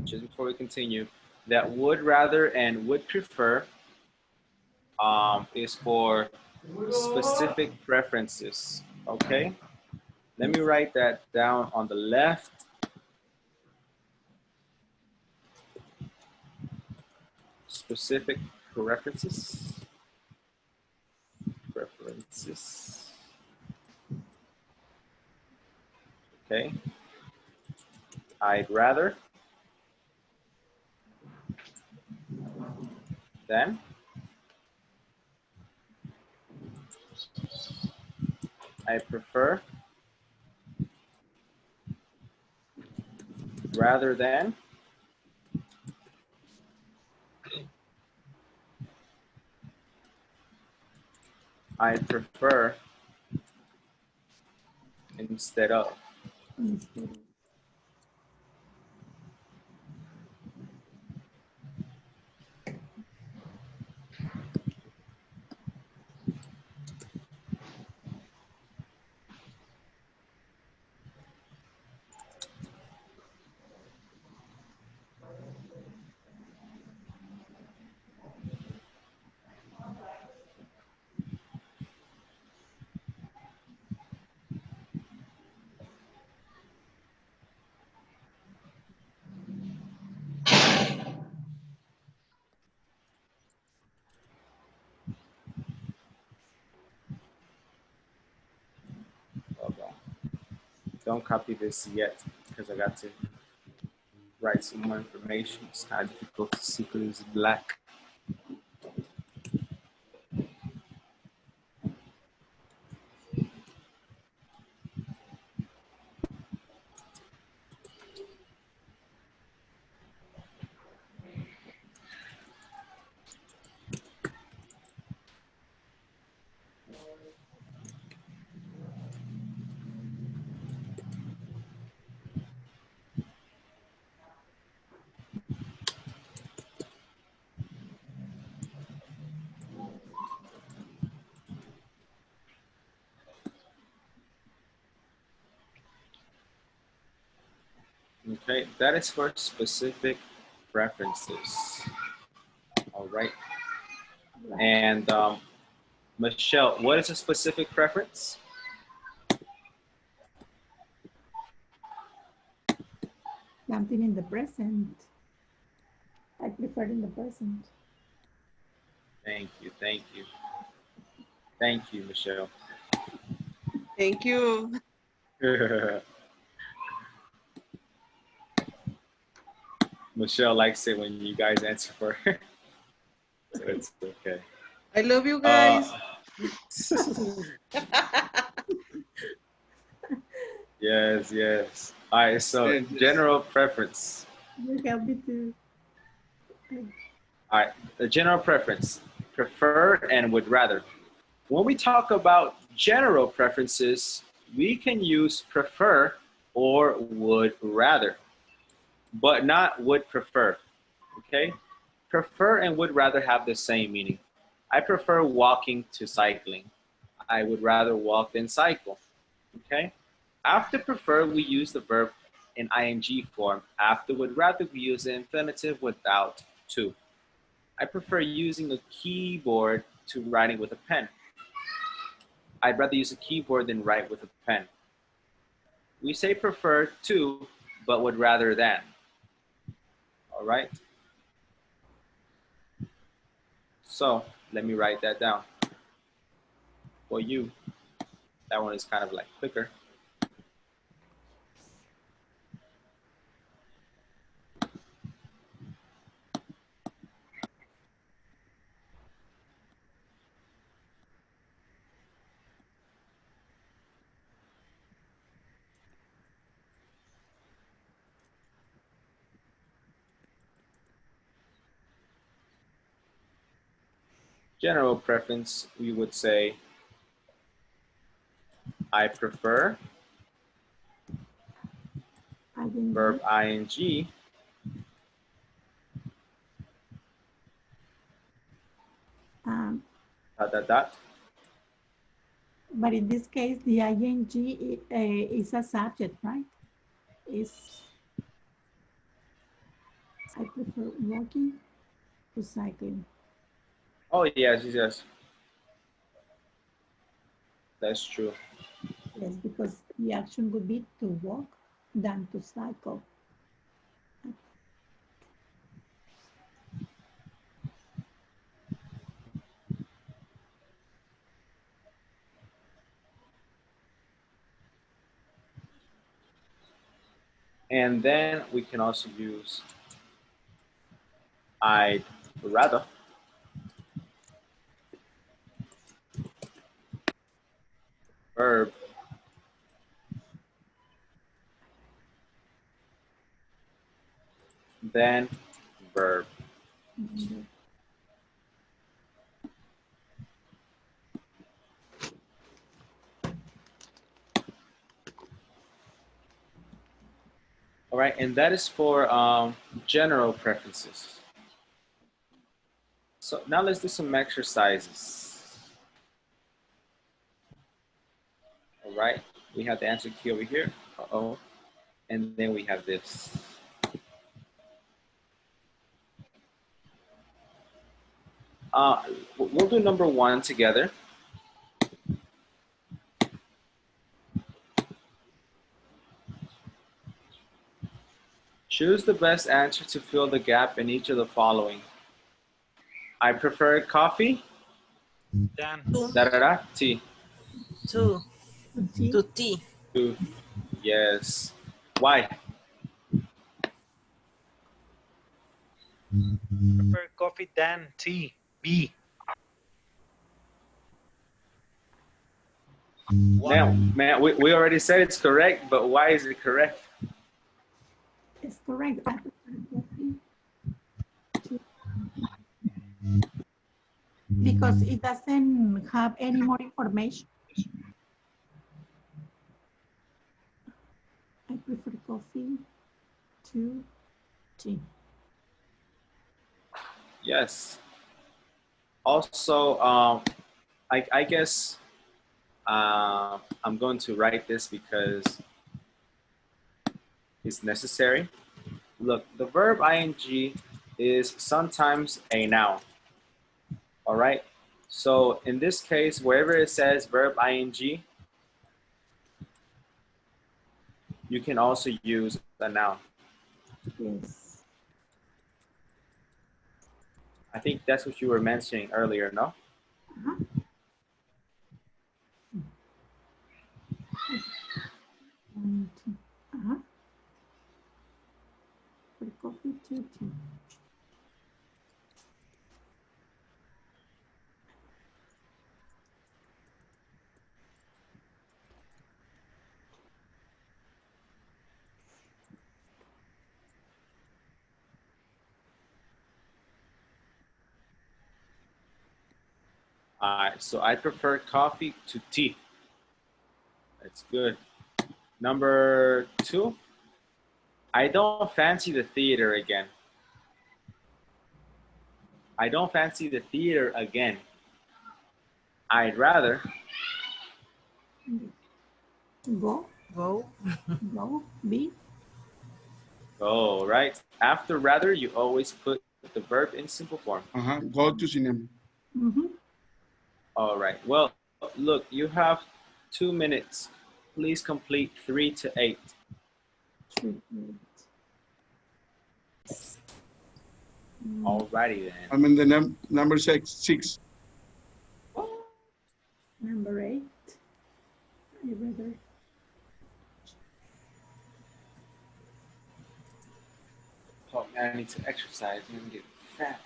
just before we continue, that would rather and would prefer is for specific preferences. Okay. Let me write that down on the left. Specific preferences. Preferences. Okay. I'd rather than I prefer rather than I prefer instead of. Hold on. Don't copy this yet because I got to write some more information. It's kind of difficult to see because it's black. Okay, that is for specific preferences. All right. And Michelle, what is a specific preference? Something in the present. I prefer in the present. Thank you, thank you. Thank you, Michelle. Thank you. Michelle likes it when you guys answer for her. So it's okay. I love you guys. Yes, yes. All right, so general preference. You help me to. All right, the general preference, prefer and would rather. When we talk about general preferences, we can use prefer or would rather, but not would prefer, okay? Prefer and would rather have the same meaning. I prefer walking to cycling. I would rather walk than cycle, okay? After prefer, we use the verb in ing form. After would rather, we use the infinitive without to. I prefer using a keyboard to writing with a pen. I'd rather use a keyboard than write with a pen. We say prefer to, but would rather than. All right? So let me write that down for you. That one is kind of like quicker. General preference, we would say, I prefer, verb ing, dot. But in this case, the ing is a subject, right? I prefer walking to cycling. Oh, yes, yes. That's true. Yes, because the action would be to walk than to cycle. And then we can also use I'd rather. Verb. Then verb. All right, and that is for general preferences. So now let's do some exercises. All right, we have the answer key over here. Uh-oh. And then we have this. We'll do number 1 together. Choose the best answer to fill the gap in each of the following. I prefer coffee. Tea. To tea. To. Yes. Why? Prefer coffee than tea. B. Man, we already said it's correct, but why is it correct? It's correct. I prefer coffee because it doesn't have any more information. I prefer coffee to tea. Yes. Also, I guess I'm going to write this because is necessary. Look, the verb ing is sometimes a noun. All right. So in this case, wherever it says verb ing, you can also use a noun. Yes. I think that's what you were mentioning earlier, no? Uh-huh. Uh-huh. For coffee, tea. All right, so I prefer coffee to tea. That's good. Number 2, I don't fancy the theater again. I don't fancy the theater again. I'd rather Go. Go. Go. Be. go, right? After rather, you always put the verb in simple form. Go to cinema. Mm-hmm. All right. Well, look, you have 2 minutes. Please complete 3 to 8. Alrighty then. I'm in the number six. Number 8. I rather. Oh man, I need to exercise and get fat.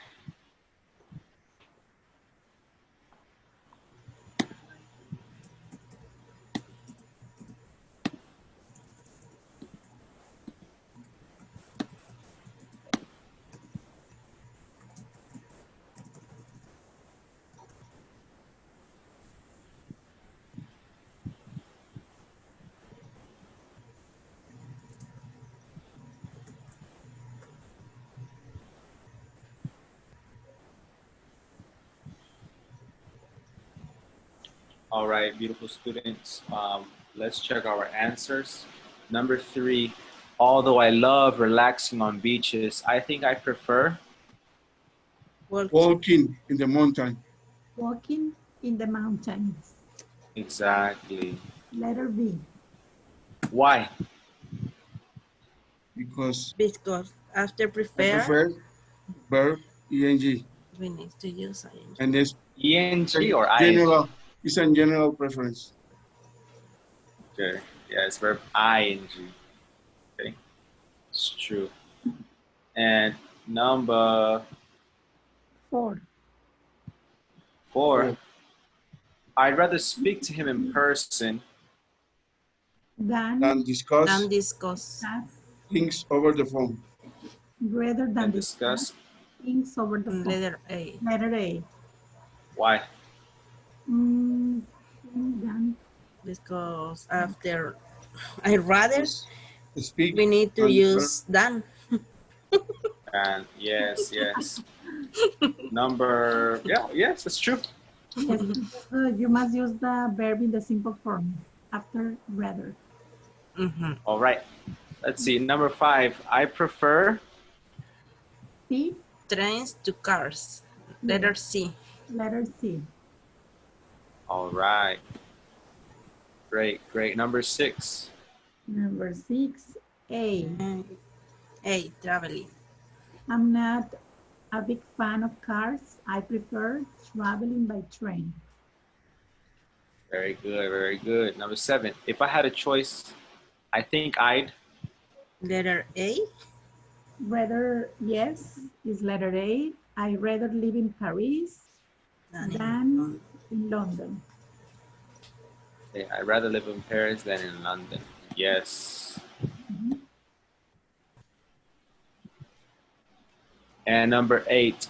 All right, beautiful students. Let's check our answers. Number 3, although I love relaxing on beaches, I think I prefer Walking in the mountain. Walking in the mountains. exactly. Letter B. Why? Because After I prepare, prefer verb ing. we need to use ing. And it's eng or ing? general. It's a general preference. Okay. Yeah, it's verb ing. Okay. It's true. And number 4. 4, I'd rather speak to him in person Than discuss things over the phone. rather than and discuss. things over the phone. Letter A. Letter A. Why? Than. Because after I rather, Speak. we need to use than. And yes. Number, yes, that's true. Yes, you must use the verb in the simple form after rather. All right. Let's see. Number 5, I prefer C. Trains to cars. Letter C. Letter C. All right. Great. Number 6. Number 6, A. A, traveling. I'm not a big fan of cars. I prefer traveling by train. Very good. Number 7, if I had a choice, I think I'd Letter A. Rather, yes, is letter A. I rather live in Paris than in London. Okay, I'd rather live in Paris than in London. Yes. And number 8,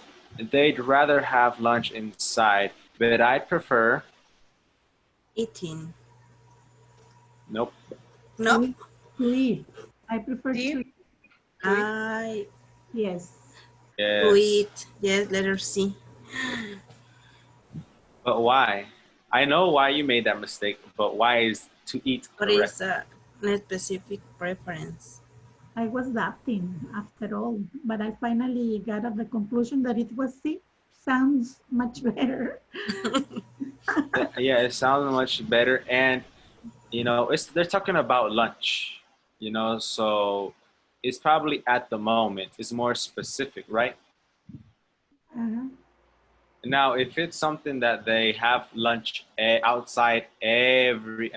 they'd rather have lunch inside, but I'd prefer Eating. Nope. No. To eat. I prefer to eat. Yes. To eat. Yes, letter C. But why? I know why you made that mistake, but why is to eat But correct? it's a specific preference. I was doubting after all, but I finally got at the conclusion that it was C. Sounds much better. Yeah, it sounds much better. And, you know, they're talking about lunch, you know, so it's probably at the moment. It's more specific, right? Uh-huh. Now, if it's something that they have lunch inside every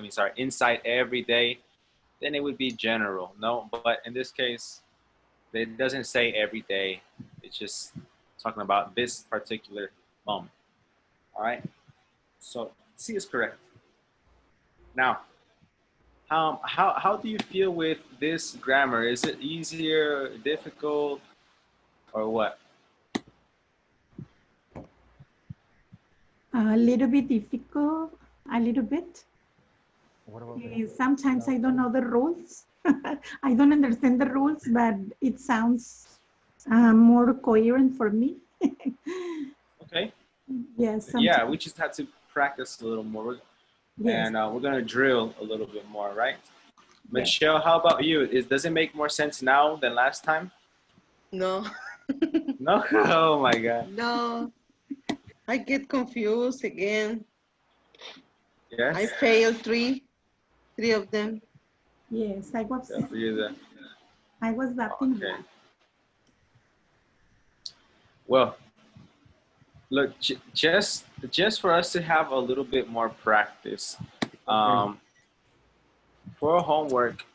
day, then it would be general, no? But in this case, it doesn't say every day. It's just talking about this particular moment, all right? So C is correct. Now, how do you feel with this grammar? Is it easier, difficult, or what? A little bit difficult, a little bit. Sometimes I don't know the rules. I don't understand the rules, but it sounds more coherent for me. Okay. Yes. Yeah, we just had to practice a little more. Yes. And we're going to drill a little bit more, right? Yes. Michelle, how about you? Does it make more sense now than last time? No. No? Oh my God. No. I get confused again. Yes? I failed three of them. Yes, I was. I was doubting. Okay. Well, look, just for us to have a little bit more practice, for homework,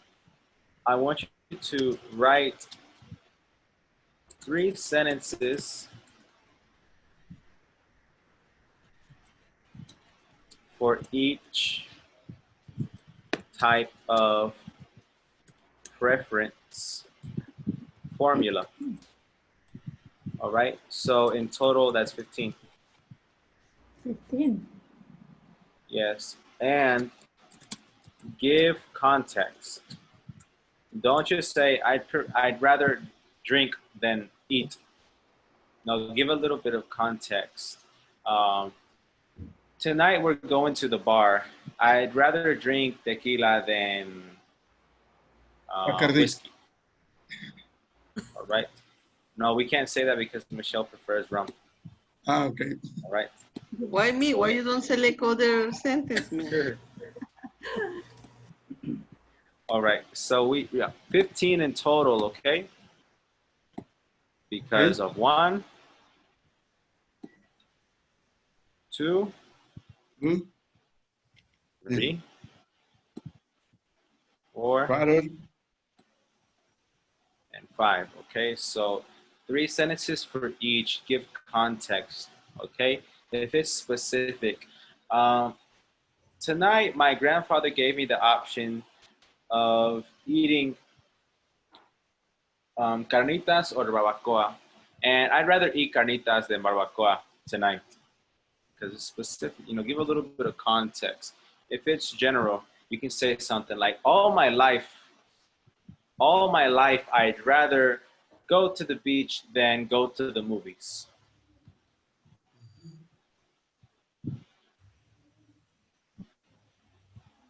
I want you to write 3 sentences for each type of preference formula. All right, so in total, that's 15. 15. Yes, and give context. Don't just say, I'd rather drink than eat. No, give a little bit of context. Tonight we're going to the bar. I'd rather drink tequila than whiskey. All right. No, we can't say that because Michelle prefers rum. Ah, okay. All right. Why me? Why you don't select other sentence, man? All right. So we 15 in total, okay? Because of 1, 2, 3, 4, and 5. Okay, so 3 sentences for each. Give context. Okay, if it's specific. Tonight, my grandfather gave me the option of eating carnitas or barbacoa, and I'd rather eat carnitas than barbacoa tonight because it's specific. You know, give a little bit of context. If it's general, you can say something like, all my life, I'd rather go to the beach than go to the movies.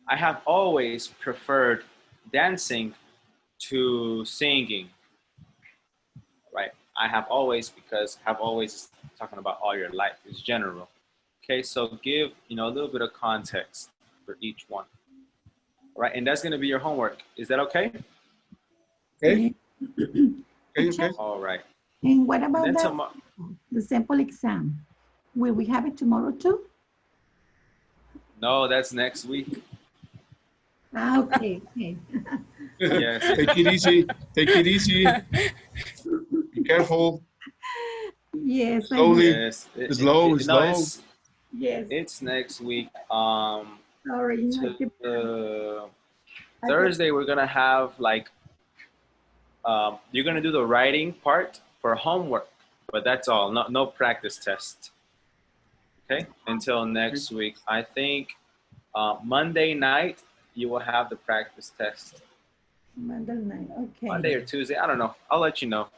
I have always preferred dancing to singing, right? I have always, because have always is talking about all your life, is general. Okay, so give, you know, a little bit of context for each one. All right, and that's gonna be your homework. Is that okay? Okay. Okay. All right. And what about the sample exam? Will we have it tomorrow too? No, that's next week. Ah, okay, okay. Yes. Take it easy. Take it easy. Be careful. Yes. Slowly. Yes. Slow. Yes. It's next week. Sorry. Thursday we're gonna have like you're gonna do the writing part for homework, but that's all. No practice test. Okay. Until next week. I think Monday night you will have the practice test. Monday night. Okay. Monday or Tuesday. I don't know. I'll let you know.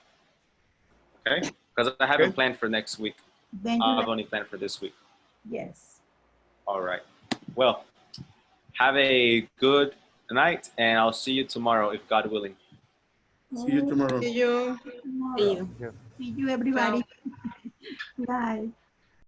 Okay. Because I haven't planned for next week. I've only planned for this week. Yes. All right. Well, have a good night, and I'll see you tomorrow if God willing. See you tomorrow. See you. See you. See you, everybody. Bye.